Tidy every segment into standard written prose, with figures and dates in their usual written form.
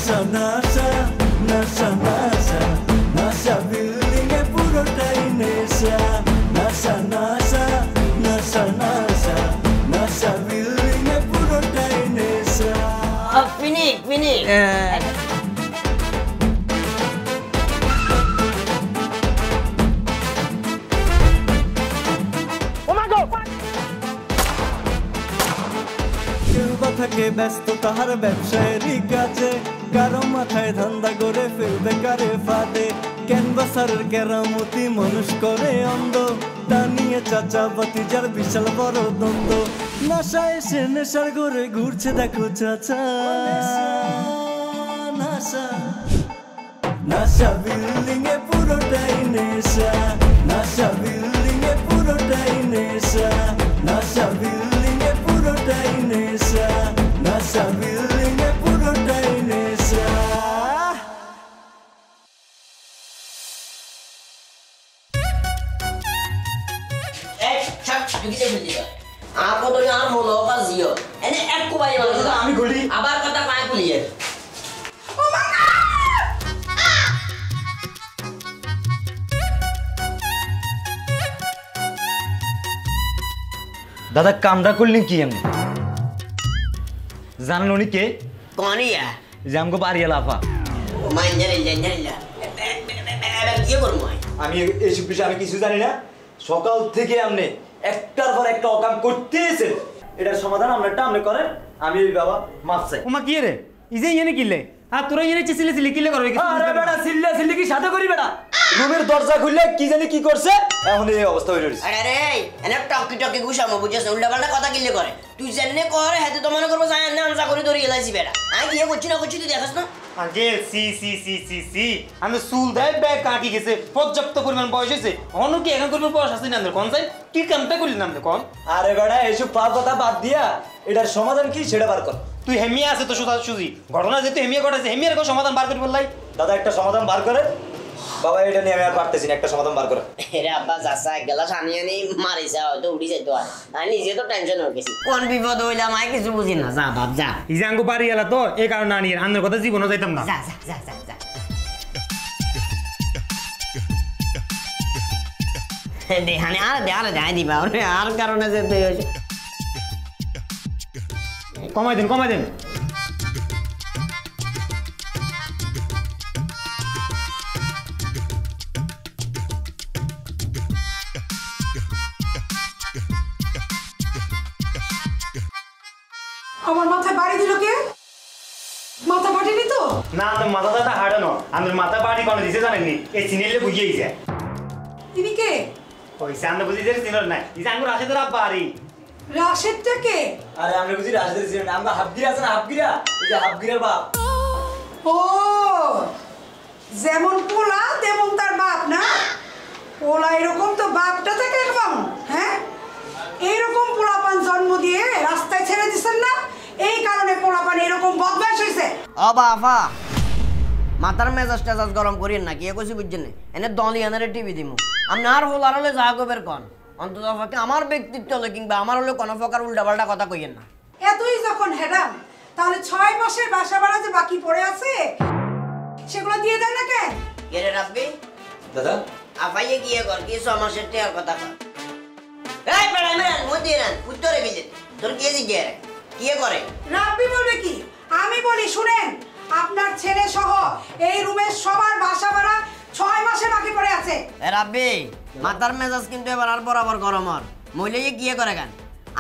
নাশা নাশা নাশা নাশা নাশা building এ পুরোটাই নেশা নাশা নাশা নাশা নাশা নাশা বিল্ডিং এ পুরোটাই নেশা ফিনিক ফিনিক থাকে ব্যস্ত তাহার ব্যবসায়েরই কাজে কারো মাথায় ধান্দা করে ফেলবে কারে ফাঁদে ক্যানভাসারের কেরামতি মানুষ করে অন্ধ তা নিয়ে চাচা বাতিজার বিশাল বড় দ্বন্দ্ব নাশা এসে নেশার ঘরে ঘুরছে দেখো চাচা নাশা নাশা বিল্ডিং এ পুরোটাই নেশা নাশা বিল্ডিং এ পুরোটাই নেশা নাশা বিল্ডিং এ পুরোটাই নেশা নাশা বিল্ডিং এ পুরোটাই নেশা আমি বলি আবার কথা পায় কুলিয়ে দাদা কামটা করলেন কি এমনি জানেন উনি কে কনিয়া যে আমাকে বাড়িয়ে লাফা আমি এইসব বিষয়ে আমি কিছু জানি না সকাল থেকে আপনি একটার পর একটা অকাম করতেছেন এটার সমাধান আপনারটা আপনি করেন আমি এই বাবা মাফ চাই ওমা কি রে ইজে ইয়েনে কিলে আর তোরা ইয়েনে চিলে চিলে কিলে করবে আরে বেটা চিল্লা চিল্লি কি সাথে করি বেটা রুমের দরজা খুললে কি জানি কি করছে এখন এই অবস্থা হয়ে রইছে আরে রে এনে টকি টকি গুছামো বুঝছস উল্টাপাল্টা কথা কিলে করে তুই জেনে করে হাতে তো মনে করব জান না আমজা করে ধরে গেলাইছি বেটা আই কি করছি না করছি তুই দেখাস না আগে সি সি সি সি সি আমি চুল দেয় ব্যাগ কাটি গেছে পর্যাপ্ত পরিমাণ বয়স হয়েছে অন্য কি এখন করবো বয়স আছে না কোন চাই কি কামটা করলি না কোন আরে বেটা এইসব পাপ কথা বাদ দিয়া এটার সমাধান কি সেটা বার কর তুই হেমিয়া আছে তো সুদা সুজি ঘটনা যেহেতু হেমিয়া ঘটেছে হেমিয়ার কোনো সমাধান বার করে বললাই দাদা একটা সমাধান বার করে বাবা এটা নিয়ে আমি আর পারতেছি না একটা সমাধান বার করে এরে আব্বা যাসা গেলা সানি আনি মারিছা হয়তো উড়ি যাইতো আর আমি নিজে তো টেনশন হয়ে গেছি কোন বিপদ হইলাম আমি কিছু বুঝি না যা বাপ যা এই যে আঙ্গু বাড়ি এলা তো এই কারণে আনি আন্নের কথা জীবনও যাইতাম না যা যা যা যা যা দেহানে আর যাই দিবা ওরে আর কারণে যেতে হইছে কমাই দেন কমাই দেন আমার মাথায় বাড়ি দিল কে মাথা ফাটেনি তো না তো মাথা দাদা হারানো আমার মাথা বাড়ি কোনো দিছে জানেননি এই সিনেলে বুঝিয়েই যায় তিনি কে ওই সামনে বুঝি যে সিনর নাই এই যে আঙ্গুর আসে তোরা বাড়ি রাশেদটা কে আরে আমরা বুঝি রাজদের ছিলেন আমরা হাফগিরা আছে না হাফগিরা এই যে হাফগিরার বাপ ও যেমন পোলা তেমন তার বাপ না পোলা এরকম তো বাপটা থেকে এরকম হ্যাঁ এইরকম পোলাপান জন্ম দিয়ে রাস্তায় ছেড়ে দিচ্ছেন না এই কারণে পোলাপান এরকম বদমাশ হয়েছে ও বাবা মাথার মেজাজ টেজাজ গরম করিয়েন না কি কইছি বুঝছেন এনে দলি এনে টিভি দিমু আপনি আর হোলার হলে যা কবের কন অন্তত আমার ব্যক্তিত্ব হলে কিংবা আমার হলে কোনো প্রকার উল্টাপাল্টা কথা কইয়েন না এতই যখন হেডাম তাহলে 6 মাসের বাসা ভাড়া যে বাকি পড়ে আছে সেগুলো দিয়ে দেন না কেন কেরে রাখবি দাদা আফাইয়ে গিয়ে কর কি 6 মাসের টাকা কথা কর এই বড় মেরান মধ্যে রান উত্তরে গেছে তোর কি জিজ্ঞে কি করে রাব্বি বলবে কি আমি বলি শুনেন আপনার ছেলে সহ এই রুমের সবার বাসা ভাড়া 6 মাসে বাকি পড়ে আছে এ রাব্বি মাথার মেজাজ কিন্তু এবার আর বরাবর গরম আর মইলে গিয়ে করে গান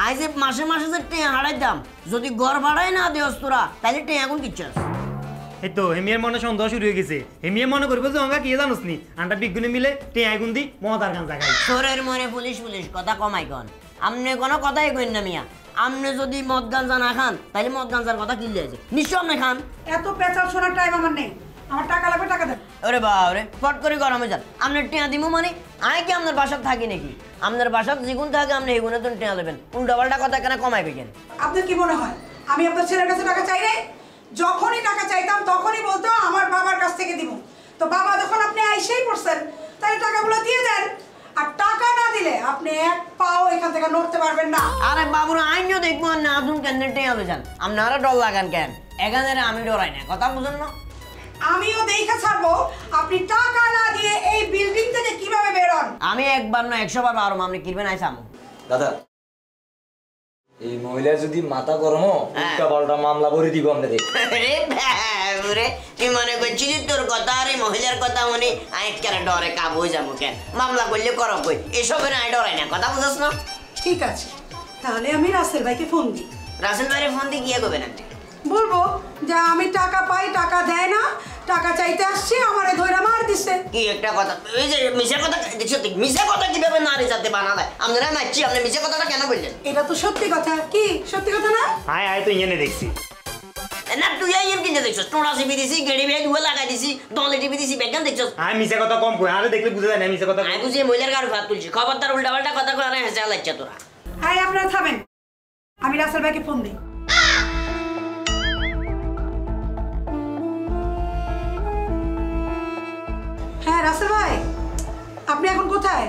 আইজে মাসে মাসে যে টিয়া হারাই দাম যদি ঘর ভাড়াই না দেওস তোরা তাহলে টিয়া এখন কিচ্ছাস এই তো হেমিয়ার মনে সন্দেহ শুরু হয়ে গেছে হেমিয়া মনে করবো যে আমরা কি জানোস নি আন্টা বিজ্ঞানী মিলে টিয়া গুন দি মহাদার গান জাগাই তোরের মনে পুলিশ পুলিশ কথা কমাই কন আমনে কোনো কথাই কইন না মিয়া আমনে যদি মদ গাঞ্জা না খান তাহলে মদ গাঞ্জার কথা কিনলে আছে নিশ্চয় আপনি খান এত পেঁচাল শোনার টাইম আমার নেই আমার টাকা লাগবে টাকা দেন ওরে বাবা ফট করে গরমে যান আপনার টিয়া দিমু মানে আয় কি আপনার বাসাত থাকি নাকি আপনার বাসাত যেগুন থাকে আপনি এই গুণে তো টিয়া নেবেন উল্টা পাল্টা কথা কেন কমাই কইছেন আপনার কি মনে হয় আমি আপনার ছেলের কাছে টাকা চাই রে যখনই টাকা চাইতাম তখনই বলতো আমার বাবার কাছ থেকে দিব তো বাবা যখন আপনি আইসেই পড়ছেন তাহলে টাকাগুলো দিয়ে দেন আর টাকা না দিলে আপনি এক পাও এখান থেকে নড়তে পারবেন না আরে বাবুরা আইনও দেখবো না আপনি কেন টিয়া যান আপনারা ডর লাগান কেন এখানে আমি ডরাই না, কথা বুঝুন না? আমিও দেখা ছাড়বো আপনি টাকা না দিয়ে এই বিল্ডিং থেকে কিভাবে বের হন। আমি একবার না 100 বার পারবো, আপনি কিনবেন আইসাম। দাদা এই মহিলা যদি মাথা গরম উল্টা পাল্টা মামলা করে দিব আমরা দেখ। আরে বাবুরে, তুই মনে করছিস তোর কথা আর এই মহিলার কথা মনে আই কেন ডরে কাবু হয়ে যাবো কেন? মামলা করলে করো কই, এসবের আই ডরাই না, কথা বুঝছ না? ঠিক আছে, তাহলে আমি রাসেল ভাইকে ফোন দিই। রাসেল ভাইয়ের ফোন দিয়ে গিয়ে করবেন আপনি? বলবো যে আমি টাকা পাই, টাকা দেয় না, টাকা চাইতে আসছে, আমারে ধইরা মার দিছে। কি একটা কথা, এই যে মিশা কথা দেখছো, মিশা কথা কিভাবে নারী জাতে বানা দেয়? আপনারা মারছি, আপনি মিশা কথাটা কেন বললেন? এটা তো সত্যি কথা। কি সত্যি কথা না? আয় তো ইয়ে দেখছি না তুই এম কিনতে দেখছস, টোড়া সিবি দিছি, গেড়ি বেগ ধুয়ে লাগাই দিছি, দলে টিপি দিছি, বেগান দেখছস? আমি মিছা কথা কম কই, আরে দেখলে বুঝা যায় না মিছা কথা। আমি বুঝি মহিলার গাড়ি ভাত তুলছি, খবরদার উল্টা পাল্টা কথা কয়ে হেসে লাগছে তোরা। হ্যাঁ, আপনারা থামেন, আমি রাসেল ভাইকে ফোন দিই। হ্যাঁ রাসেল ভাই, আপনি এখন কোথায়?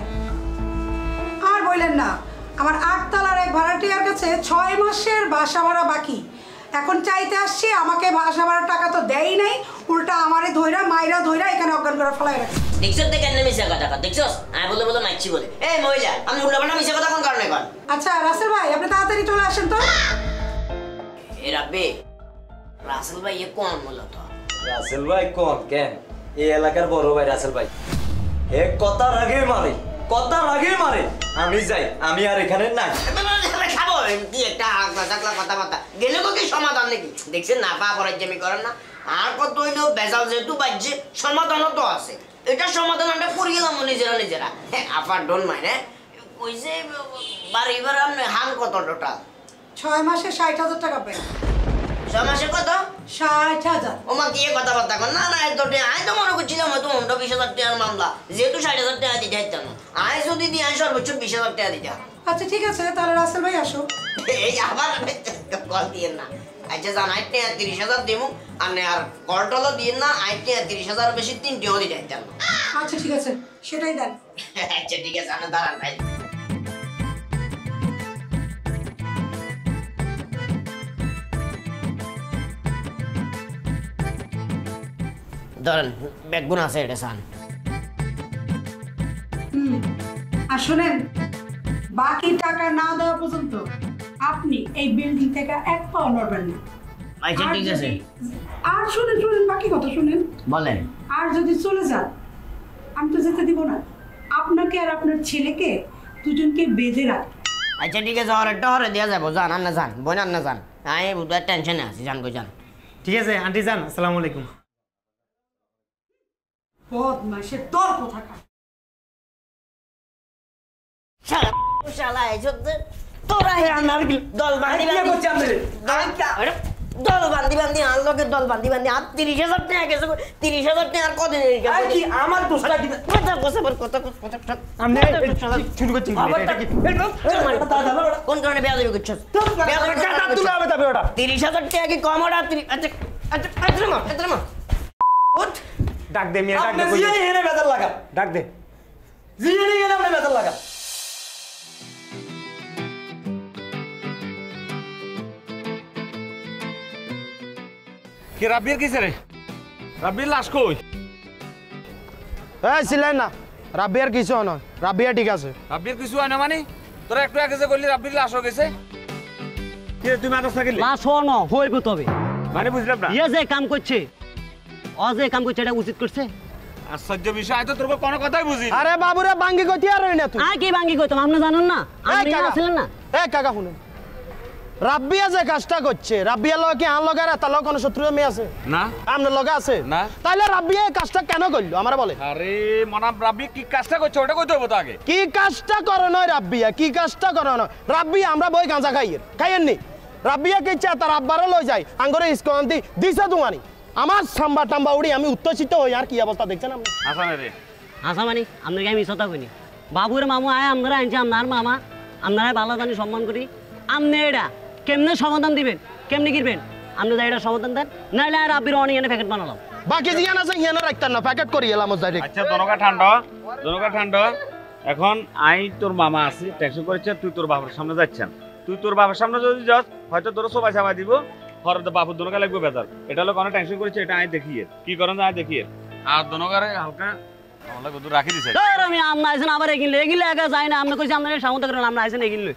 আর বললেন না, আমার 8 তলার এক ভাড়াটিয়ার কাছে 6 মাসের বাসা ভাড়া বাকি। এখন চাইতে আসছি, আমাকে বাসা ভাড়ার টাকা তো দেয়ই নাই, উল্টা আমারে ধইরা মাইরা ধইরা এখানে অজ্ঞান করে ফেলাই রাখছে। দেখছস তো কেন মিশা কথা দেখছস? আমি বলে মারছি বলে। এই মহিলা, আমি উল্টা পাল্টা মিশা কথা কোন কারণে কর? আচ্ছা রাসেল ভাই, আপনি তাড়াতাড়ি চলে আসেন তো। এ রাব্বে, রাসেল ভাই এ কোন মূলত? রাসেল ভাই কোন কেন? এই এলাকার বড় ভাই রাসেল ভাই। এক কথার আগে মারে, কথার আগে মারে। আমি যাই, আমি আর এখানে নাই। খাবো কি একটা কথাবার্তা গেলে কি সমাধান নাকি? দেখছেন না পা পরে জমি করেন না। আর কত হইলো বেজাল যেহেতু বাজছে, সমাধানও তো আছে। এটা সমাধান আমরা করে গেলাম নিজেরা। হ্যাঁ আপার ডোন মাইনে ওই যে বাড়ি ভাড়া আপনি হান কত টোটাল? 6 মাসে 60,000 টাকা পাই। 6 মাসে কত? 60,000। ওমা কি কথাবার্তা কর? না আয় তো মনে করছিলাম হয়তো 20,000 টাকার মামলা, যেহেতু 60,000 টাকা দিতে হইতাম না। আয় যদি দিয়ে আয় সর্বোচ্চ 20,000 টাকা দিতে। আচ্ছা ঠিক আছে, তাহলে রাসেল ভাই আসো। এই আবার কল দিয়ে না। আচ্ছা জান, 30,000 দিব, আপনি আর কলটলও দিয়ে না। 30,000 বেশি 3টিও দিতে হইতাম। আচ্ছা ঠিক আছে, সেটাই দেন। আচ্ছা ঠিক আছে, আপনি দাঁড়ান ভাই। ধরেন ব্যাগগুন আছে, এটা সান। আর শোনেন, বাকি টাকা না দেওয়া পর্যন্ত আপনি এই বিল্ডিং থেকে এক পাও নড়বেন না। আচ্ছা ঠিক আছে। আর শুনেন, বাকি কথা শুনেন। বলেন। আর যদি চলে যান, আমি তো যেতে দিব না। আপনাকে আর আপনার ছেলেকে দুজনকে বেঁধে রাখ। আচ্ছা ঠিক আছে, হরে দেওয়া যাবো। যান আর না যান, বোন আর না যান। আমি বুধবার টেনশনে আছি, যান কই যান। ঠিক আছে আন্টি যান, আসসালামু আলাইকুম। বদমাইশের তোর কোথাকার। শালা এসব তোরা আমার দল বান্ধি দল বান্ধি আর লোকের দল বান্ধি আর 30,000 টাকা গেছে। 30,000 টাকা আর কদিন আমার দোষটা কি? শুরু করছি কোন কারণে বেয়া দেবে করছো? 30,000 টাকা কি কম? ওটা ডাক দে মিয়া, ডাক দে। ডাক দে। কি রাব্বির কিসে রে? রাব্বির লাশ কই? এই ছিলেন না, রাব্বিয়ার কিছু নয়, রাব্বিয়া ঠিক আছে। রাব্বির কিছু হয় না মানে? তোরা একটু আগে যে বললি রাব্বির লাশ হয়ে গেছে। কি রে, তুমি আদর্শ থাকলে লাশ হওয়া হইব তবে। মানে বুঝলাম না। ইয়ে যে কাম করছে, যে কাম করছে এটা উচিত করছে। আশ্চর্য বিষয়, তো তোর কোনো কথাই বুঝি না। আরে বাবুরে বাঙ্গি কইতে আর না তুই। আর কি ভাঙ্গি কইতাম, আপনি জানেন না? আপনি কাকা। আসলেন না? কাকা শুনুন, রাব্বিয়া যে কাজটা করছে, রাব্বিয়া লগে কি আন লগার তার লগে কোনো শত্রু মেয়ে আছে? না। আপনার লগে আছে? না। তাইলে রাব্বিয়া এই কাজটা কেন করলো আমার বলে? আরে মনাম রাব্বি কি কাজটা করছে ওটা কইতে হবে তো আগে। কি কাজটা করে নয় রাব্বিয়া, কি কাজটা করে নয় রাব্বিয়া? আমরা বই গাঁজা খাইয়েন নি। রাব্বিয়া কি চা তার আব্বারও লই যায় আঙ্গরে ইসকন্তি দিছে তোমানি। আমার সাম্বা টাম্বা উড়ি আমি উত্তরচিত হই। আর কি অবস্থা দেখছেন আপনি? আসানে রে আসা মানে আপনাকে আমি মিশতা কইনি। বাবুর মামু আয় আপনারা আনছে, আপনার মামা, আপনারা ভালো জানি সম্মান করি। আপনি এটা কেমনে সমাধান দিবেন, কেমনে কিনবেন? আপনি যাই এটা সমাধান দেন, নাইলে আর আব্বির অনেক এনে প্যাকেট বানালাম। বাকি জিয়ান আছে ইয়ানে রাখতেন না, প্যাকেট করি এলাম ডাইরেক্ট। আচ্ছা জনকা ঠান্ডা। এখন আই তোর মামা আছি, ট্যাক্সি করেছে, তুই তোর বাবার সামনে যাচ্ছেন। তুই তোর বাবার সামনে যদি যাস, হয়তো তোর সবাই চাপা দিব, পরে তো বাপুর দোনোকে লাগবে বেতার এটা হলো কোনো টেনশন করেছে এটা আমি দেখিয়ে কি করেন আমি দেখিয়ে আর দোনোকারে হালকা আমরা কত রাখি দিছে আমি আমরা আইছেন আবার এগিলে এগিলে একা যাই না আমরা কইছি আপনারা সামন্ত করেন আমরা আইছেন এগিলে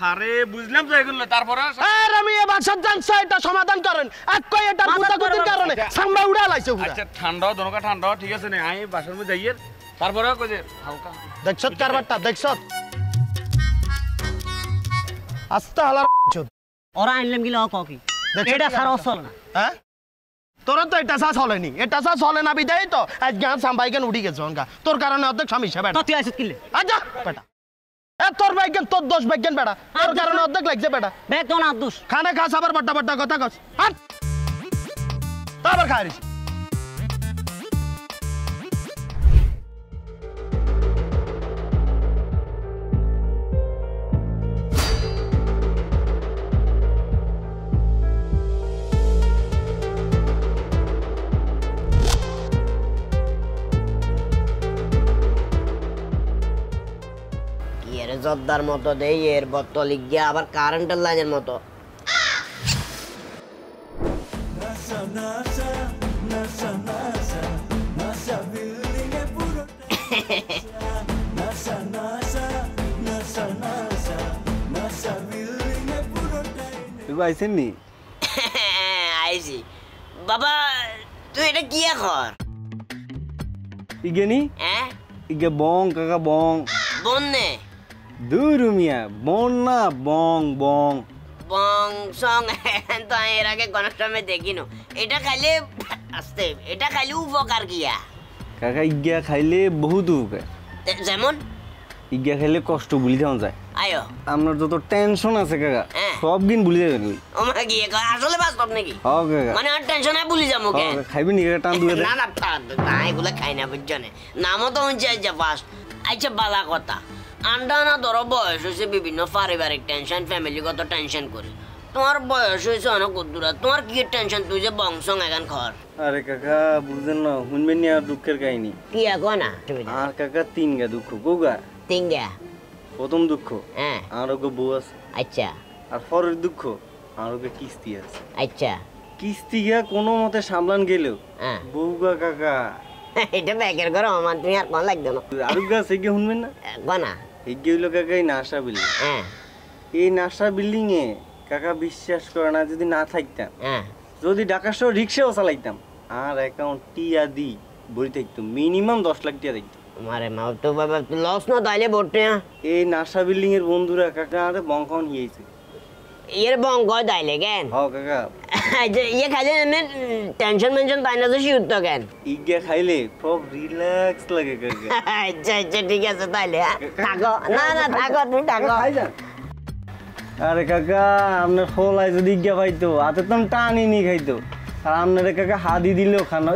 আরে বুঝলাম তো এগুলো তারপরে আর আমি এ বাসার জানছ এটা সমাধান করেন এক কই এটা গুতাগুতির কারণে সামরা উড়া লাইছে পুরা আচ্ছা ঠান্ডা দোনোকা ঠান্ডা ঠিক আছে না আমি বাসার মধ্যে যাইয়ে তারপরে কই যে হালকা দেখছত কারবারটা দেখছত আস্তে হালা ওরা আনলাম গিলা ও কি এটা সারা অসল না হ্যাঁ তোর তো এটা চা চলেনি এটা চা চলে না বিদায় তো আজ গান সাম্বাইকেন উড়ি গেছে অনকা তোর কারণে অর্ধেক সমস্যা বেটা তুই আইছিস কিলে আচ্ছা বেটা এ তোর বাইকেন তোর দোষ বাইকেন বেটা তোর কারণে অর্ধেক লাগছে বেটা বে তো না দোষ খানা খাস আবার বড় বড় কথা কস হাট আবার খাইরিস এর জর্দার মতো দেই এর বোতল গিয়া আবার কারেন্টের লাইনের মতো তুই আইছেন নি আইছি বাবা তুই এটা কি কর ইগেনি হ্যাঁ ইগে বং কাকা বং বন্নে দুরুমিয়া বন না বং বং বং সং তো আমি এর আগে গণেশটামে দেখিনো এটা খাইলে আস্তে এটা খাইলে উপকার কিয়া কাকা ইগিয়া খাইলে বহুত উপকার যেমন ইগিয়া খাইলে কষ্ট ভুলি যাওয়া যায় আয়ো আপনার যত টেনশন আছে কাকা হ্যাঁ। সব দিন ভুলি যাবেন ওমা গিয়ে আসলে বাস্তব নাকি হ কাকা মানে আর টেনশন নাই ভুলি যাবো কেন খাইবেন নি কাকা টান দুয়ে না না না এগুলো খাই না বুঝছনে নামও তো হচ্ছে আচ্ছা ফার্স্ট আচ্ছা বালা কথা আন্ডা না ধরো বয়স হয়েছে বিভিন্ন পারিবারিক টেনশন ফ্যামিলিগত টেনশন করে তোমার বয়স হয়েছে অনেক দূরা তোমার কি টেনশন তুই যে বংশ এখন খর আরে কাকা বুঝেন না শুনবেন নি আর দুঃখের কাহিনী কি এখন না আর কাকা তিন গা দুঃখ কোগা তিনগা প্রথম দুঃখ হ্যাঁ আর ওকে বউ আছে আচ্ছা আর পরের দুঃখ আর ওকে কিস্তি আছে আচ্ছা কিস্তি গা কোনো মতে সামলান গেলেও হ্যাঁ বউগা কাকা এটা ব্যাগের ঘর আমার তুমি আর কোন লাগবে না আর গা সেগে শুনবেন না কোনা এগিয়ে হইলো কাকা এই নাসা বিল্ডিং হ্যাঁ এই নাসা বিল্ডিং এ কাকা বিশ্বাস করে না যদি না থাকতাম হ্যাঁ যদি ঢাকা শহর রিক্সাও চালাইতাম আর অ্যাকাউন্ট টিয়া দি বই থাকতো মিনিমাম 10 লাখ টিয়া থাকতো মারে মাও তো বাবা লস না তাইলে বটে এই নাসা বিল্ডিং এর বন্ধুরা কাকা আরে বংখান হিয়েছে এর বং গয় তাইলে কেন হ কাকা যে ইয়ে খাইলে এমনি টেনশন মেনশন তাই না তো শিউর তো কেন ইগা খাইলে সব রিল্যাক্স লাগে কাকা আচ্ছা আচ্ছা ঠিক আছে তাইলে থাকো না না থাকো তুমি থাকো আরে কাকা আপনার ফলাই যদি ইগা পাইতো হাতে তো টানি নি খাইতো আর আপনারে কাকা হাদি দিলেও খানা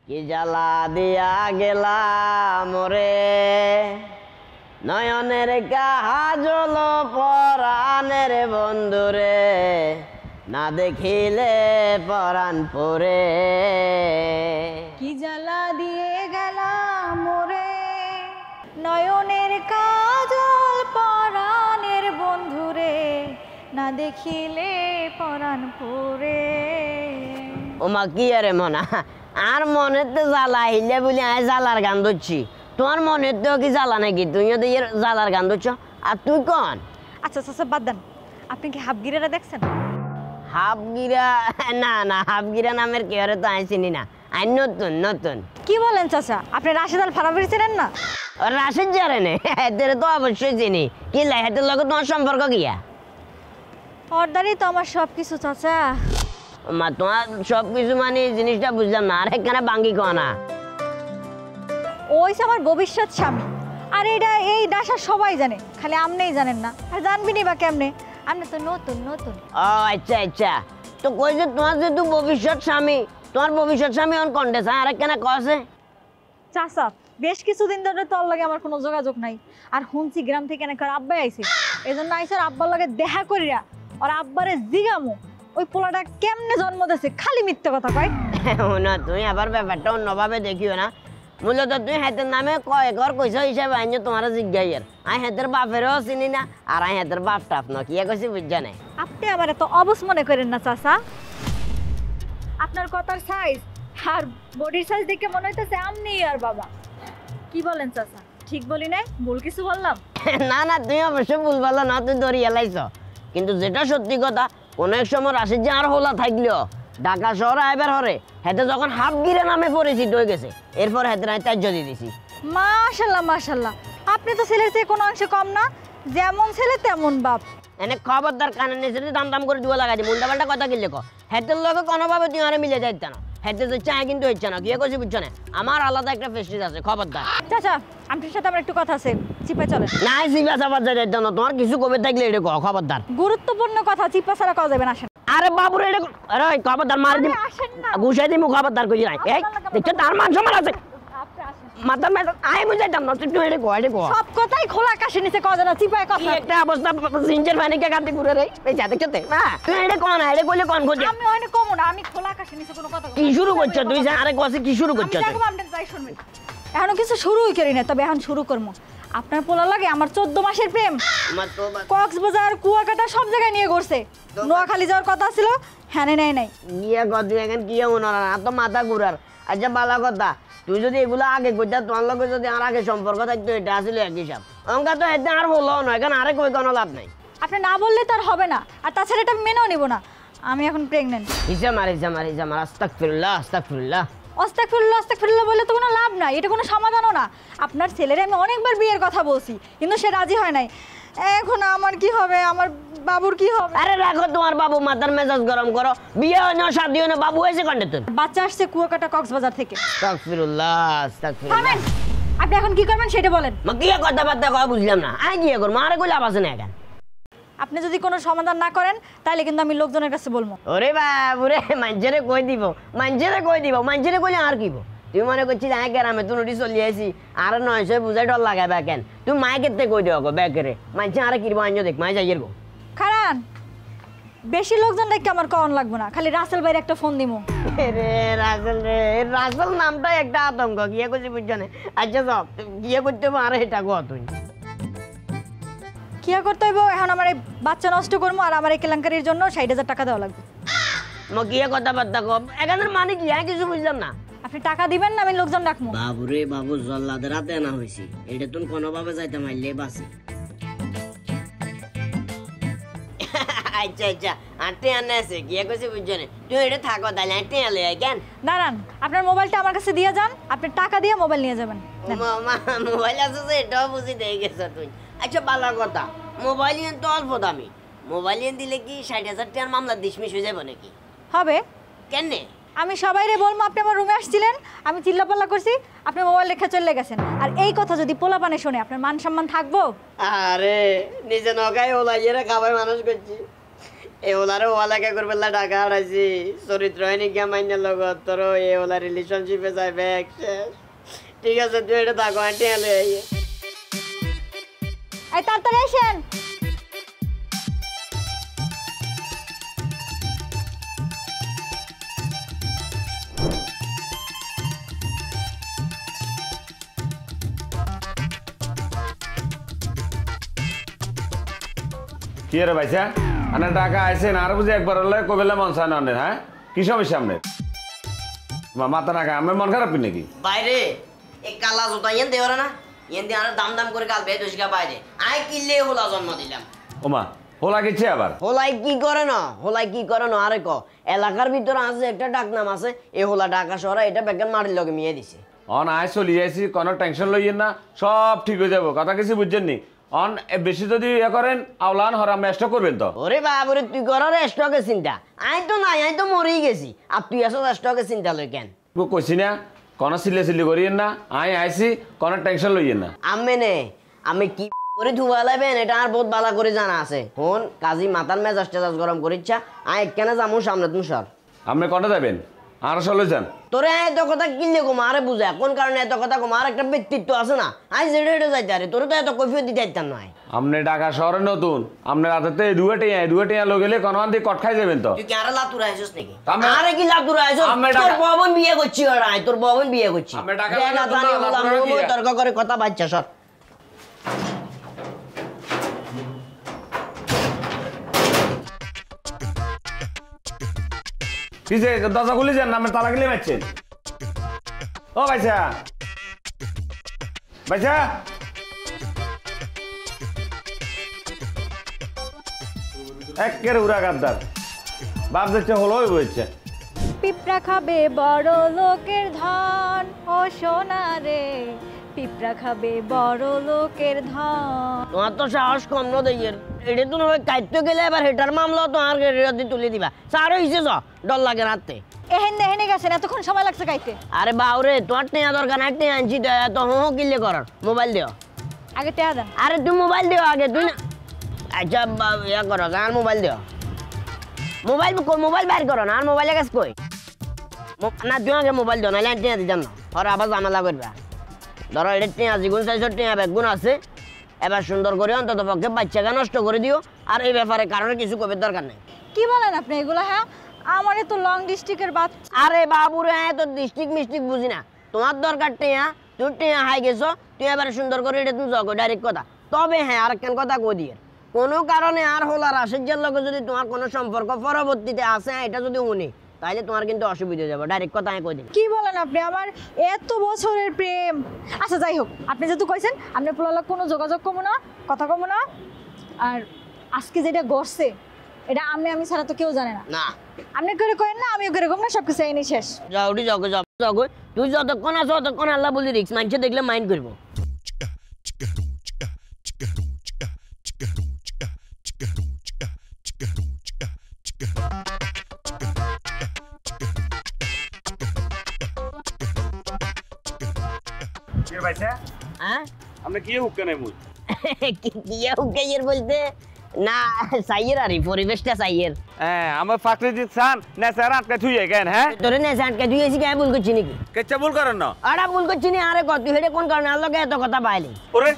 কি জ্বালা দিয়া গেলা মরে নয়নের কাজল পরাণের বন্ধুরে না দেখিলে পরাণ পরে কি জ্বালা দিয়ে গেলাম মোরে নয়নের কাজল পরাণের বন্ধুরে না দেখিলে পরাণ পরে ওমা কি আরে মনা আর মনের তো জ্বালা আহিলে বলে আমি জ্বালার গান ধরছি তোমার মনের তো কি জ্বালা নাকি তুমিও তো জ্বালার গান ধরছ আর তুই কন আচ্ছা আচ্ছা বাদ দেন আপনি কি হাফগিরারা দেখছেন হাফগিরা না না হাফগিরা নামের কেউ তো আমি চিনি না আই নতুন নতুন কি বলেন চাচা আপনি রাশেদ আল ফারাবির চিনেন না রাশেদ জারে নে এদের তো অবশ্যই চিনি কি লাইহাতের লগে তোমার সম্পর্ক কিয়া অর্ডারই তো আমার সব কিছু চাচা মা তোমার সব কিছু মানে জিনিসটা বুঝলাম না আর এখানে বাঙ্গি কনা ওই আমার ভবিষ্যৎ স্বামী আর এটা এই ডাসা সবাই জানে খালি আপনিই জানেন না আর জানবিনি বা কেমনে আপনি তো নতুন নতুন ও আচ্ছা আচ্ছা তো কই যে তোমার যেহেতু ভবিষ্যৎ স্বামী তোমার ভবিষ্যৎ স্বামী অন কন্টেস আর এখানে কছে চাচা বেশ কিছুদিন ধরে তোর লাগে আমার কোনো যোগাযোগ নাই আর হুনছি গ্রাম থেকে নাকি আব্বাই আইছে এই জন্য আইসার আব্বার লাগে দেখা করিয়া আর আব্বারে জিগামু ওই পোলাটা কেমনে জন্ম দিয়েছে খালি মিথ্যে কথা কয় না তুমি আবার ব্যাপারটা অন্যভাবে দেখিও না মূলত তুই হেতের নামে কয় ঘর কইছ হিসাবে আইন তোমার জিজ্ঞাইয়ের আই হেতের বাপেরও চিনি না আর আই হেতের বাপ টাপ ন কি কইছি বুঝছা নাই আপনি আমার এত অবস মনে করেন না চাচা আপনার কথার সাইজ আর বডির সাইজ দেখে মনে হইতেছে আমনি আর বাবা কি বলেন চাচা ঠিক বলি নাই ভুল কিছু বললাম না না তুই অবশ্যই ভুল বলো না তুই ধরিয়ে লাইছ কিন্তু যেটা সত্যি কথা কোন এক সময় রাশিদ যে আর হোলা থাকলেও ঢাকা শহরে আইবার হরে হেতে যখন হাফ গিরে নামে পরিচিত হয়ে গেছে এরপর হেতে নাই ত্যায্য দিয়ে দিছি মাশাআল্লাহ মাশাআল্লাহ আপনি তো ছেলের চেয়ে কোনো অংশে কম না যেমন ছেলে তেমন বাপ এনে খবরদার কানে নিচে দাম দাম করে দুয়া লাগাই মুন্ডা পাল্টা কথা কিনলে কো হেতের লগে কোনোভাবে তুই আরে মিলে যাইত না হেতে যে চায় কিন্তু হচ্ছে না কি কইছি বুঝছ না আমার আলাদা একটা ফেস্টিজ আছে খবরদার চাচা আপনার সাথে আমার একটু কথা আছে চিপা চলেন না চিপা চাপা যাইত না তোমার কিছু কবে থাকলে এটা কো খবরদার গুরুত্বপূর্ণ কথা চিপা ছাড়া কওয়া যাবে না আসেন আরে বাবুরে এটা আরে খবরদার মার দি আসেন না গুছাই দিমু খবরদার কই নাই এই দেখছ তার মান সম্মান আছে আপনি আসেন মাথা মেদ আই বুঝাইতাম না তুই এটা কো এটা কো সব কথাই খোলা আকাশের নিচে কওয়া যায় না চিপায় কি কথা একটা অবস্থা জিঞ্জার পানিকে কাটতে ঘুরে রে এই যা দেখতে না তুই এটা কোন না এটা কইলে কোন খোঁজে আমি ওখানে কম না আমি খোলা আকাশের নিচে কোনো কথা কি শুরু করছ তুই যা আরে কইছিস কি শুরু করছ আমি দেখব আপনি যাই শুনবেন এখনো কিছু শুরুই করি না তবে এখন শুরু করব আপনার পোলা লাগে আমার 14 মাসের প্রেম আমার তো কক্সবাজার কুয়াকাটা সব জায়গায় নিয়ে ঘুরছে নোয়াখালী যাওয়ার কথা ছিল হ্যাঁ নাই নাই গিয়া কত এখন কি মনে না তো মাথা ঘুরার আচ্ছা বালা কথা তুই যদি এগুলো আগে কইতা তোমার লগে যদি আর আগে সম্পর্ক থাকতো এটা আসলে এক হিসাব অঙ্কা তো এতে আর বললো না এখন আরে কই কোনো লাভ নাই আপনি না বললে তার হবে না আর তাছাড়া এটা আমি মেনেও নিব না আমি এখন প্রেগনেন্ট হিসাব মার আস্তাগফিরুল্লাহ আস্তাগফিরুল্লাহ অস্তাগফিরুল্লাহ বলে তো কোনো লাভ নাই এটা কোনো সমাধানও না আপনার ছেলের আমি অনেকবার বিয়ের কথা বলছি কিন্তু সে রাজি হয় নাই এখন আমার কি হবে আমার বাবুর কি হবে আরে রাখো তোমার বাবু মাথার মেজাজ গরম করো বিয়ে হয় না শাদি হয় না বাবু হয়েছে কন্ডে তোর বাচ্চা আসছে কুয়াকাটা কক্সবাজার থেকে আস্তাগফিরুল্লাহ আস্তাগফিরুল্লাহ থামেন আপনি এখন কি করবেন সেটা বলেন মা কি কথাবার্তা কয় বুঝলাম না আই কি করব আরে কই লাভ আছে না এখন আপনি যদি কোনো সমাধান না করেন তাহলে কিন্তু আমি লোকজনের কাছে বলবো ওরে বাবুরে মাঞ্জেরে কই দিব মাঞ্জেরে কইলে আর কিব তুই মনে করছিস আয় গ্রামে তুই নোটিস চলি আইসি আর 900 বুঝাই ডর লাগাইবা কেন তুই মায় কেতে কই দিও গো ব্যাকেরে মাঞ্জে আরে কিরব আঞ্জ দেখ মায় যাইয়ের গো খারান বেশি লোকজন দেখে আমার কন লাগবে না খালি রাসেল ভাইয়ের একটা ফোন দিমু রে রাসেল নামটা একটা আতঙ্ক গিয়ে কইছি বুঝছ না আচ্ছা সব গিয়ে করতে আরে এটা গো তুই কি করতে হইব এখন আমার এই বাচ্চা নষ্ট করবো আর আমার এই কেলেঙ্কারির জন্য 60,000 টাকা দেওয়া লাগবে মো গিয়ে কথাবার্তা কম এখানের মানে কি আমি কিছু বুঝলাম না আপনি টাকা দিবেন না আমি লোকজন রাখবো বাবুরে বাবু জল্লাদের রাতে না হইছি এটা তুমি কোনোভাবে যাইতে মারলে বাসি আচ্ছা আন্টি আনে আছে গিয়ে কইছি বুঝছো না তুই এটা থাকো তাহলে আন্টি আলে কেন দাঁড়ান আপনার মোবাইলটা আমার কাছে দিয়ে যান আপনি টাকা দিয়ে মোবাইল নিয়ে যাবেন মোবাইল আছে যে এটাও বুঝি দিয়ে গেছো তুই আচ্ছা ভালো কথা মোবাইল তো অল্প দামি মোবাইল দিলে কি 60,000 টাকার মামলা ডিসমিস হয়ে যাবে নাকি হবে কেন আমি সবাইরে বলবো আপনি আমার রুমে আসছিলেন আমি চিল্লাপাল্লা করছি আপনি মোবাইল রেখে চলে গেছেন আর এই কথা যদি পোলাপানে শুনে আপনার মান সম্মান থাকবো আরে নিজে নগাই ওলা ইয়ে খাবার মানুষ করছি এই ওলারে ওয়ালাকে করবে টাকা হারাইছি চরিত্র হয়নি গিয়া মাইনের লগত তোর এই ওলা রিলেশনশিপে যাই ব্যাগ শেষ ঠিক আছে তুই এটা থাকো আন্টি আলে এই তাড়াতাড়ি আসেন কি রে ভাইসা আনে টাকা আইছে না আর বুঝে একবার হলে কবেলা মন চায় না হ্যাঁ কি সমস্যা আপনার মাথা না খায় আমার মন খারাপ নাকি বাইরে এই কালা জুতা ইয়েন দেওয়ার না ইয়েন দিয়ে আর দাম করে কাল বে দোষিকা বাইরে আই কিনলে হোলা জন্ম দিলাম ওমা হোলা গেছে আবার হোলাই কি করে না আরে ক এলাকার ভিতরে আছে একটা ডাক নাম আছে এই হোলা ঢাকা শহরে এটা বেগান মাটির লগে মিয়ে দিছে অন আয় চলি যাইছি কোনো টেনশন লইয়েন না সব ঠিক হয়ে যাবো কথা কিছু বুঝছেন নি অন বেশি যদি ইয়ে করেন আওলান হরাম রেস্ট করবেন তো ওরে বাবুরে তুই করার স্টকের চিন্তা আই তো নাই আই তো মরেই গেছি আর তুই আসো স্টকের চিন্তা লই কেন কইছি না কোনো সিলে করিয়েন না আই আইসি কোনো টেনশন লইয়েন না আমি কি করে ধুয়া লাইবেন এটা আর বহুত বালা করে জানা আছে হন কাজী মাথার মেজাজ টেজাজ গরম করিচ্ছা আই কেন যামু সামনে তুমি সর আপনি কটা যাবেন আর চলে যান তোরে এত কথা কিনলে কম আরে বুঝা কোন কারণে এত কথা কম আর একটা ব্যক্তিত্ব আছে না আজ যেটা এটা যাইতে আরে তোরে তো এত কৈফিয়ত দিতে চাইতাম নয় আপনি ঢাকা শহরে নতুন আপনার হাতে দুয়াটিয়া লো গেলে কোন দিয়ে কট খাই যাবেন তো তুই কি আরে লাতুরা আইছস নাকি আমি- আরে কি লাতুরা আইছস তোর ববন বিয়ে করছি ওরা তোর ববন বিয়ে করছি আমি ঢাকা দেখ না নতুন জানি না, লাতুরা বললাম বিয়ে। তর্ক করে কথা বাচ্চা সর কি যে দরজা খুলে যান আপনার তালা গেলে মারছেন ও ভাইসা ভাইসা একের উড়া গাদ্দার বাপ যাচ্ছে হলো বইছে পিঁপড়া খাবে বড় লোকের ধান ও সোনা রে পিঁপড়া খাবে বড় লোকের ধান তোমার তো সাহস কম ন দইয়ের এটা তো নয় কাইতে গেলে এবার হেটার মামলা তো আর রেডি তুলে দিবা স্যার হইছে যা ডর লাগে রাতে এহেনে গেছেন এতক্ষণ সময় লাগছে গাইতে আরে বাউরে তোমার টেয়া দরকার নাই টেয়া আনছি তো কিনলে করার মোবাইল দিও আগে টেয়া দেন আরে তুই মোবাইল দিও আগে তুই না আচ্ছা ইয়া করো আর মোবাইল দিও মোবাইল বাইর করো না আর মোবাইলের কাছে কই না তুই আগে মোবাইল দিও নাহলে টেয়া দিতাম না আর আবার ঝামেলা করবা ধরো এটা টেয়া যেগুন চাইছো টেয়া বেগুন আছে এবার সুন্দর করে অন্তত পক্ষে বাচ্চাকে নষ্ট করে দিও আর এই ব্যাপারে কারণে কিছু কবে দরকার নেই কি বলেন আপনি এগুলো হ্যাঁ আমারে তো লং ডিস্ট্রিক্টের বাচ্চা আরে বাবুরে হ্যাঁ তো ডিস্ট্রিক্ট মিস্ট্রিক্ট বুঝি না তোমার দরকার টেয়া তুই টেয়া হাই গেছো তুই এবার সুন্দর করে এটা তুমি যাও ডাইরেক্ট কথা তবে হ্যাঁ আর কেন কথা কই দিয়ে কোনো কারণে আর হলার আশ্চর্যের লগে যদি তোমার কোনো সম্পর্ক পরবর্তীতে আসে এটা যদি শুনি তাহলে তোমার কিন্তু অসুবিধা হয়ে যাবে ডাইরেক্ট কথা আমি কই দিই কি বলেন আপনি আমার এত বছরের প্রেম আচ্ছা যাই হোক আপনি যেহেতু কইছেন আপনি পোলালার কোনো যোগাযোগ কমো না কথা কমো না আর আজকে যেটা ঘটছে এটা আমি ছাড়া তো কেউ জানে না না আপনি করে করেন না আমিও করে কম না সব কিছু এনে শেষ যাও উঠি যাও যাও তুই যতক্ষণ আছো ততক্ষণ আল্লাহ বলি রিক্স মানছে দেখলে মাইন্ড করবো হ্যাঁ আপনি কি হুক্কা নেই মুই বলতে না সাইয়ের আরে পরিবেশটা সাইয়ের হ্যাঁ আমার ফাঁকলে দিচ্ছান না স্যার আটকে থুইয়ে কেন হ্যাঁ তোরে না সাটকে তুই এসে ভুল করছি নাকি কেচ্ছা ভুল করেন না আরে ভুল করছি না আরে কত হেডে কোন কারণে আল্লাহকে এত কথা পাইলি ওরে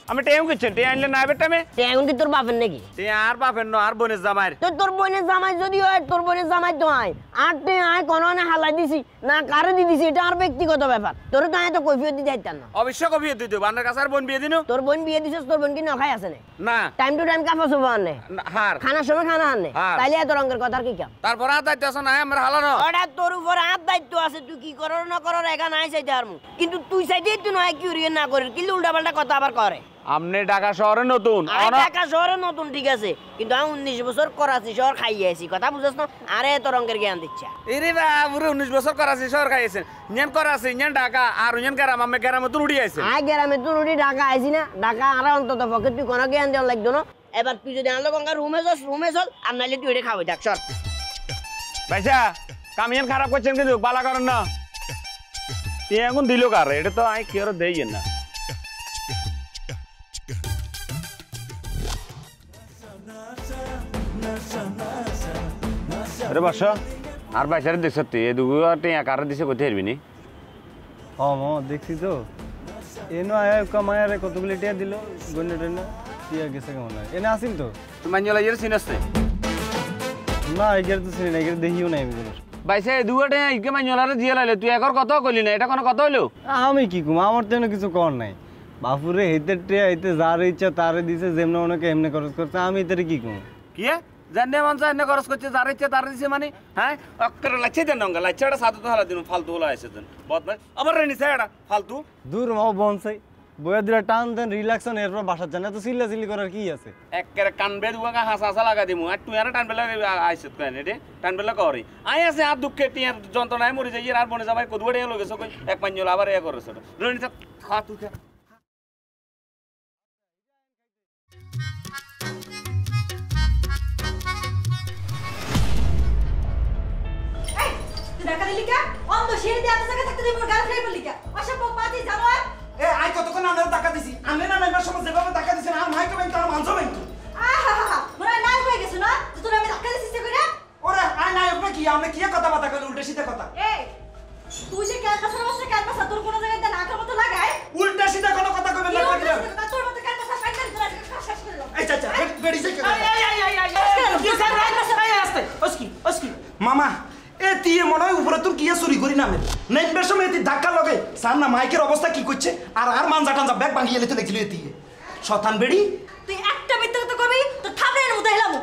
আমি টেম করছেন টে আনলে না বেটা মে তে এখন কি তোর বাপের নাকি টে আর বাপের ন আর বোনের জামাইর তো তোর বোনের জামাই যদি হয় তোর বোনের জামাই তো হয় আর তে আয় কোনো না হালাই দিছি না কারে দি দিছি এটা আর ব্যক্তিগত ব্যাপার তোর তো আয় তো কৈফিয়ত দিতে চাইতাম না অবশ্য কবি দিত বান্নার কাছে আর বোন বিয়ে দিনু তোর বোন বিয়ে দিছিস তোর বোন কি নখাই আছে না না টাইম টু টাইম কাপড় চোপড় আনে হার খানার সময় খানা আনে হ্যাঁ। তাইলে এত রঙের কথা আর কি কাম তারপর আর দায়িত্ব আছে না আমার হালানো ওটা তোর উপর আর দায়িত্ব আছে তুই কি করর না করর একা নাই চাইতে আর কিন্তু তুই চাইতে তুই নয় কি না করিস কিন্তু উল্টাপাল্টা কথা আবার করে আপনি ঢাকা শহরে নতুন ঢাকা শহরে নতুন ঠিক আছে কিন্তু আমি 19 বছর করাচি শহর খাইয়ে আছি কথা বুঝছ না আরে এত রঙের জ্ঞান দিচ্ছে এরে বাবুরে 19 বছর করাছি শহর খাইছেন নিয়ান করাছি নিয়ান ঢাকা আর নিয়ান গ্রাম আমি গ্রামে তো উড়ি আইছেন আয় গ্রামে তুই উড়ি ঢাকা আইছি না ঢাকা আর অন্তত পক্ষে তুই কোনো জ্ঞান দেওয়া লাগতো না এবার তুই যদি আনলো গঙ্গা রুমে চল আর নাইলে তুই এটা খাওয়াই ডাক সর ভাইসা কামিয়ান খারাপ করছেন কিন্তু বালা করেন না এখন দিল কার এটা তো আই কি আর দেই না আরে বস আর বাইসারে দেখছ তুই এই দুগু টিয়া কার দিছে কইতে পারবি নি দেখছি তো এনো আয়া কামায়ারে কতগুলি টিয়া দিল গন্নে টন্নে টিয়া গেছে কেমন হয় এনে আসিল তো তুই মানজলা ইয়ের সিনাসতে না এগের তো চিনি না এগের দেখিও নাই আমি জিনিস বাইসা এই দুগু টিয়া ইকে মানজলারে দিয়ে লাইলে তুই একর কত কইলি না এটা কোন কথা হইলো আমি কি কম আমার তো এনে কিছু কর নাই বাপুরে হেতে টিয়া হেতে যার ইচ্ছা তারে দিছে যেমনে অনেকে এমনি খরচ করছে আমি এতে কি কম কি জানে মান জানে খরচ করছে যার ইচ্ছা তার দিছে মানে হ্যাঁ অক্কর লাচ্ছে দেন নঙ্গা লাচ্চাটা সাথে তো হালা দিন ফালতু হলা আইছে দেন বহুত ভাই আবার রেনি সাইডা ফালতু দূর মাও বনসাই বইয়া দিলা টান দেন রিল্যাক্সন এরপর বাসা জানা তো সিল্লা সিলি করার কি আছে একবারে কানবে দুগা হাসা হাসা লাগা দিমু আর তুই আর টান বেলা আইছত কেন রে টান বেলা করি আই আছে আর দুঃখে টিয়ার যন্ত্রণায় মরে যাই আর বনে যাবাই কদুড়ে এলো গেছে কই এক পাঞ্জল আবার এ করছ রেনি সব খা তুই খা টাকা দিলি কা অন্ধ শের দিয়ে এত জায়গা থাকতে দিব গার্লফ্রেন্ড বলি কা অসব পাতি জানো এ আই কতক্ষণ আমরা টাকা দিছি আমি না নাইবার সময় যেভাবে টাকা দিছি না মাইকে ব্যাংক আর মানছো ব্যাংক আহা মোরা নাই হয়ে গেছ না তোর আমি টাকা দিছিস করে ওরে আই নাই ওপরে কি আমরা কি কথা বাতা কইলু নামে নেমবের সময় এটি ধাক্কা লগে সার না মাইকের অবস্থা কি করছে আর মানজা টানজা ব্যাগ ভাঙিয়ে লেতে দেখছিল এটি শতান বেড়ি তুই একটা মিথ্যা কথা কবি তো থামড়ে মতো হেলামু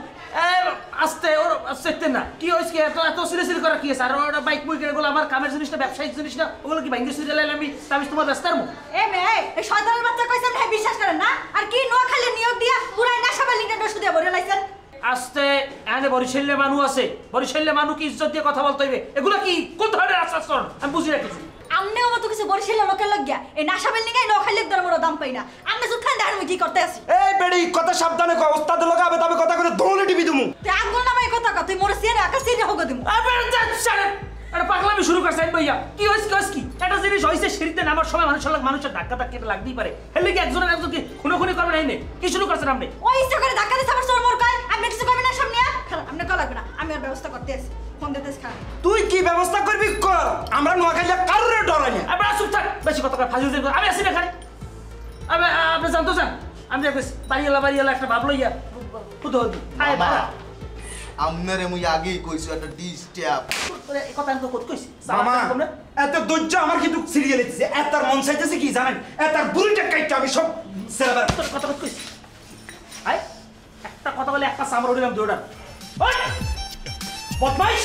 আস্তে ওর আস্তে না কি হইছে এত সিরিয়াসলি করা কি আছে আর ওটা বাইক মুই এগুলো আমার কামের জিনিস না ব্যবসায়িক জিনিস না ওগুলো কি ভাঙ্গি সিরিয়াল আমি তোমার রাস্তার মু এ মে এই শয়তানের বাচ্চা কইছেন হে বিশ্বাস করেন না আর কি নোয়া খালি নিয়োগ দিয়া পুরাই নাশাবা লিঙ্গে দোষ দিয়া ভরে লাইছেন আস্তে এনে বরিশালে মানুষ আছে বরিশালে মানুষ কি ইজ্জত দিয়ে কথা বলতে হইবে এগুলো কি কোন ধরনের আচরণ আমি বুঝি না কিছু আমনেও মতো কিছু বরিশালে লোকের লাগিয়া এই নাশাবেল লিঙ্গে নোয়া খালি একদম বড় দাম পাই না আমনে সুখান দেখার মুই কি করতে আছি এই বেড়ি কথা সাবধানে কও ওস্তাদ লগাবে তবে কথা করে দৌড়ে টিপি দিমু তুই আঙ্গুল নামাই কথা কও তুই মোরে সিনে আকাশ সিনে হোক দিমু আবার যাচ্ছেন আরে পাগলামি শুরু করছেন ভাইয়া কি হইছে একটা জিনিস হইছে সিঁড়িতে নামার সময় মানুষের ধাক্কা ধাক্কা লাগতেই পারে হেলে কি একজনকে খুনোখুনি করবেন এই নে কি শুরু করছেন আপনি ওই ইচ্ছা করে ধাক্কা দিছ আবার চোর মোর কয় আপনি কিছু করবেন না সামনে আপনি কল লাগবে না আমি আর ব্যবস্থা করতে আছি ফোন দিতেছ খারাপ তুই কি ব্যবস্থা করবি কর আমরা নোয়াখালী কারুরে ডরাই না আবার চুপ থাক বেশি কথা কয় ফাজিল দিন আমি আসি না খালি আপনি জানতো জান আমি বাড়িওয়ালা একটা ভাব লইয়া খুদ আয় বাবা আমনারে মুই আগেই কইছি একটা ডিস্টার্ব তোরে এই কথা আমি কত কইছি মামা এত দজ্জা আমার কিন্তু সিরিয়াল দিতেছে এতার মন চাইতেছে কি জানেন এতার বুড়িটা কাইটা আমি সব সেরাবার তোর কথা কত কইছি আয় একটা কথা বলে একটা সামর উড়িলাম দুইটা ওই বদমাইশ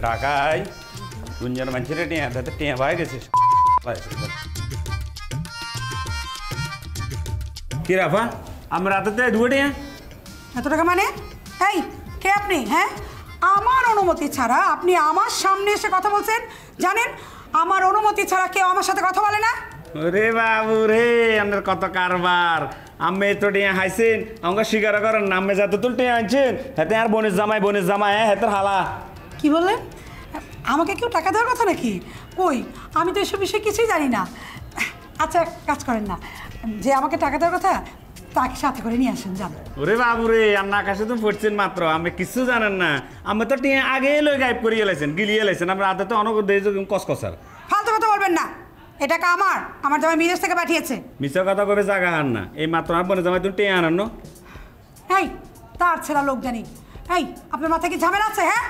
ঢাকায় দুনিয়ার মানুষের টিয়া ভাই গেছিস কি রাফা আমরা রাতে দুটো এত টাকা মানে এই কে আপনি হ্যাঁ আমার অনুমতি ছাড়া আপনি আমার সামনে এসে কথা বলছেন জানেন আমার অনুমতি ছাড়া কেউ আমার সাথে কথা বলে না রে বাবু রে আমাদের কত কারবার আমি তো টিয়া হাইছেন আমাকে স্বীকার করেন নামে যাতে তুল টিয়া আনছেন হাতে আর বোনের জামাই হাতের হালা কি বললেন আমাকে কেউ টাকা দেওয়ার কথা নাকি কই আমি তো এসব বিষয়ে কিছুই জানি না আচ্ছা কাজ করেন না যে আমাকে টাকা দেওয়ার কথা তাকে সাথে করে নিয়ে আসেন যান ওরে বাবু রে আপনার কাছে তো পড়ছেন মাত্র আমি কিছু জানেন না আমি তো টিয়া আগে লই গায়েব করিয়ে লাইছেন গিলিয়ে লাইছেন আমরা হাতে তো অনেক কসকসার ফালতু কথা বলবেন না এটা আমার জামাই বিদেশ থেকে পাঠিয়েছে মিছা কথা কবে জায়গা হান না এই মাত্র আমার বোনের জামাই তুমি টিয়া আনান এই তার ছেড়া লোক জানি এই আপনার মাথায় কি ঝামেলা আছে হ্যাঁ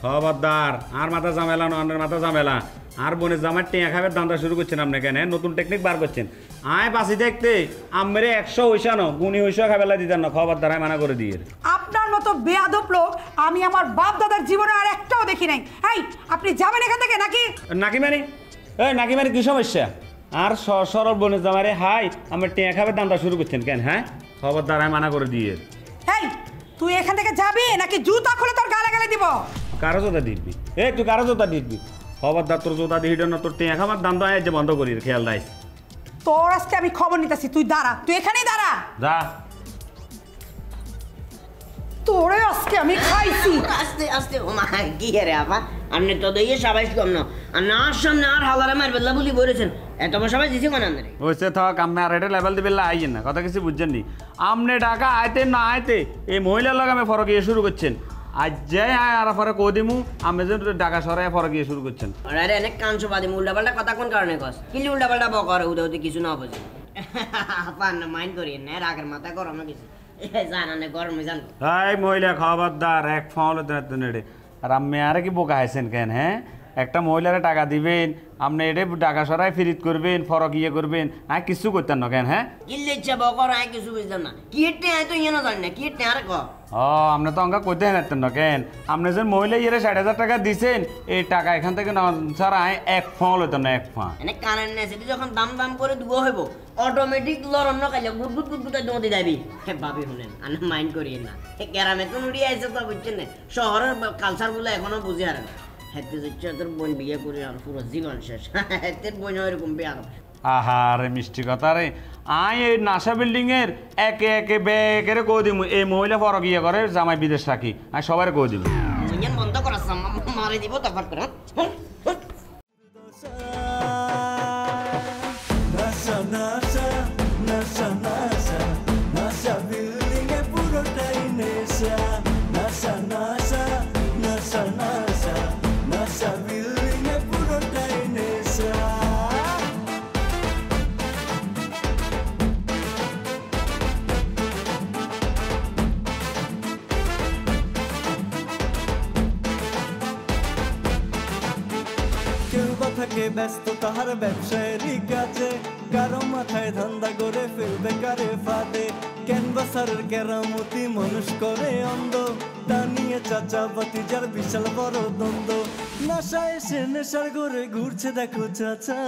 খবরদার আর মাথা ঝামেলা না অন্যের মাথা ঝামেলা আর বোনের জামাই টিয়া খাবে দান্দা শুরু করছেন আপনি কেন নতুন টেকনিক বার করছেন আয় বাসি দেখতে আমেরে 100 হইসা ন গুনি হইসা খাবেলা দিতেন না খবরদার মানা করে দিয়ে আপনার মতো বেয়াদব লোক আমি আমার বাপ দাদার জীবনে আর একটাও দেখি নাই এই আপনি যাবেন এখান থেকে নাকি নাকি মানে কি সমস্যা আর সরল বোনের জামাইরে হাই আমার টিয়া খাবে দান্দা শুরু করছেন কেন হ্যাঁ খবরদার মানা করে দিয়ে এই তুই এখান থেকে যাবি নাকি জুতা খুলে তোর গালে গালে দিব কারো জোতা দিবি তুই কারো জোতা দিবি খবরদার তোর জোতা দিবি না তোর টিয়া খাবার দান্দা যে বন্ধ করি খেয়াল রাখ তোর আজকে আমি খবর নিতেছি তুই দাঁড়া তুই এখানেই দাঁড়া যা তোরে আজকে আমি খাইছি আস্তে আস্তে ও মা কি রে আপা আপনি তো দইয়ে সবাই কম না আর না সামনে আর হালারে মারবে বলি বলেছেন এত সবাই দিছি কোন আন্দরে ওইসে থাক আমি আর এটা লেভেল দিবে আইয়েন না কথা কিছু বুঝছেন নি আমনে টাকা আইতে না আইতে এই মহিলার লগে আমি ফরক ইয়ে শুরু করছেন আজ যাই আর ফরক ও দিমু আমি যে টাকা সরাই ফরক ইয়ে শুরু করছেন আরে অনেক কাঞ্চ বাদে উল্টাপাল্টা কথা কোন কারণে কস কিলি উল্টাপাল্টা বকরে উদে কিছু না বুঝে আপা না মাইন্ড করিয়েন না রাগের মাথা গরম না কিছু জানানে গরম জান এই মহিলা খবরদার এক ফল নেড়ে আর আমি আর কি বোকা হাইছেন কেন হ্যাঁ একটা মহিলারে টাকা দিবেন আপনি এটা টাকা সরাই ফিরিত করবেন ফরক ইয়ে করবেন আর কিছু করতেন না কেন হ্যাঁ কিল্লে ইচ্ছা বকর আয় কিছু বুঝলাম না কি টেঁ তো ইয়ে না জানি না কি টেঁ আর ক আপনি তো অঙ্কা কইতে হারতেন না কেন আপনি যে মহিলা ইয়ে 60,000 টাকা দিছেন এই টাকা এখান থেকে ছাড়া এক ফল হইতো না এক ফা এনে কানের নেছে যখন দাম করে দুবো হইব অটোমেটিক লরন না কাইলে গুড গুড দমতে যাবি হে ভাবি শুনেন আনা মাইন্ড করিয়েন না হে গ্রামে তো নুড়ি আইছে তো বুঝছেন না শহরের কালচার গুলো এখনো বুঝি হারে না হেতে যে তোর বোন বিয়ে করে আর পুরো জীবন শেষ হেতে বোন এরকম বিয়ে আহারে মিষ্টি কথা রে আই এই নাসা বিল্ডিং এর একে একে বেকেরে কই দিমু এই মহিলা ফরক ইয়ে করে জামাই বিদেশ রাখি আমি সবার কই দিমু মুঞ্জান বন্ধ করাস মারে দিব তফাত করে নাসা নাসা নাসা নাসা নাসা বিল্ডিং এ পুরোটাই নেশা নাসা নাসা নাসা নাসা নাসা বিল্ডিং এ পুরোটাই নেশা থাকে ব্যস্ত তাহার ব্যবসায়েরই কাছে, কারো মাথায় ধান্দা গড়ে ফেলবে কারে ফাঁদে। ক্যানভাসারের কেরামতি মানুষ করে অন্ধ, তা নিয়ে চাচা ভাতিজার বিশাল বড় দ্বন্দ্ব। নেশা এসে নেশার ঘরে ঘুরছে দেখো চাচা,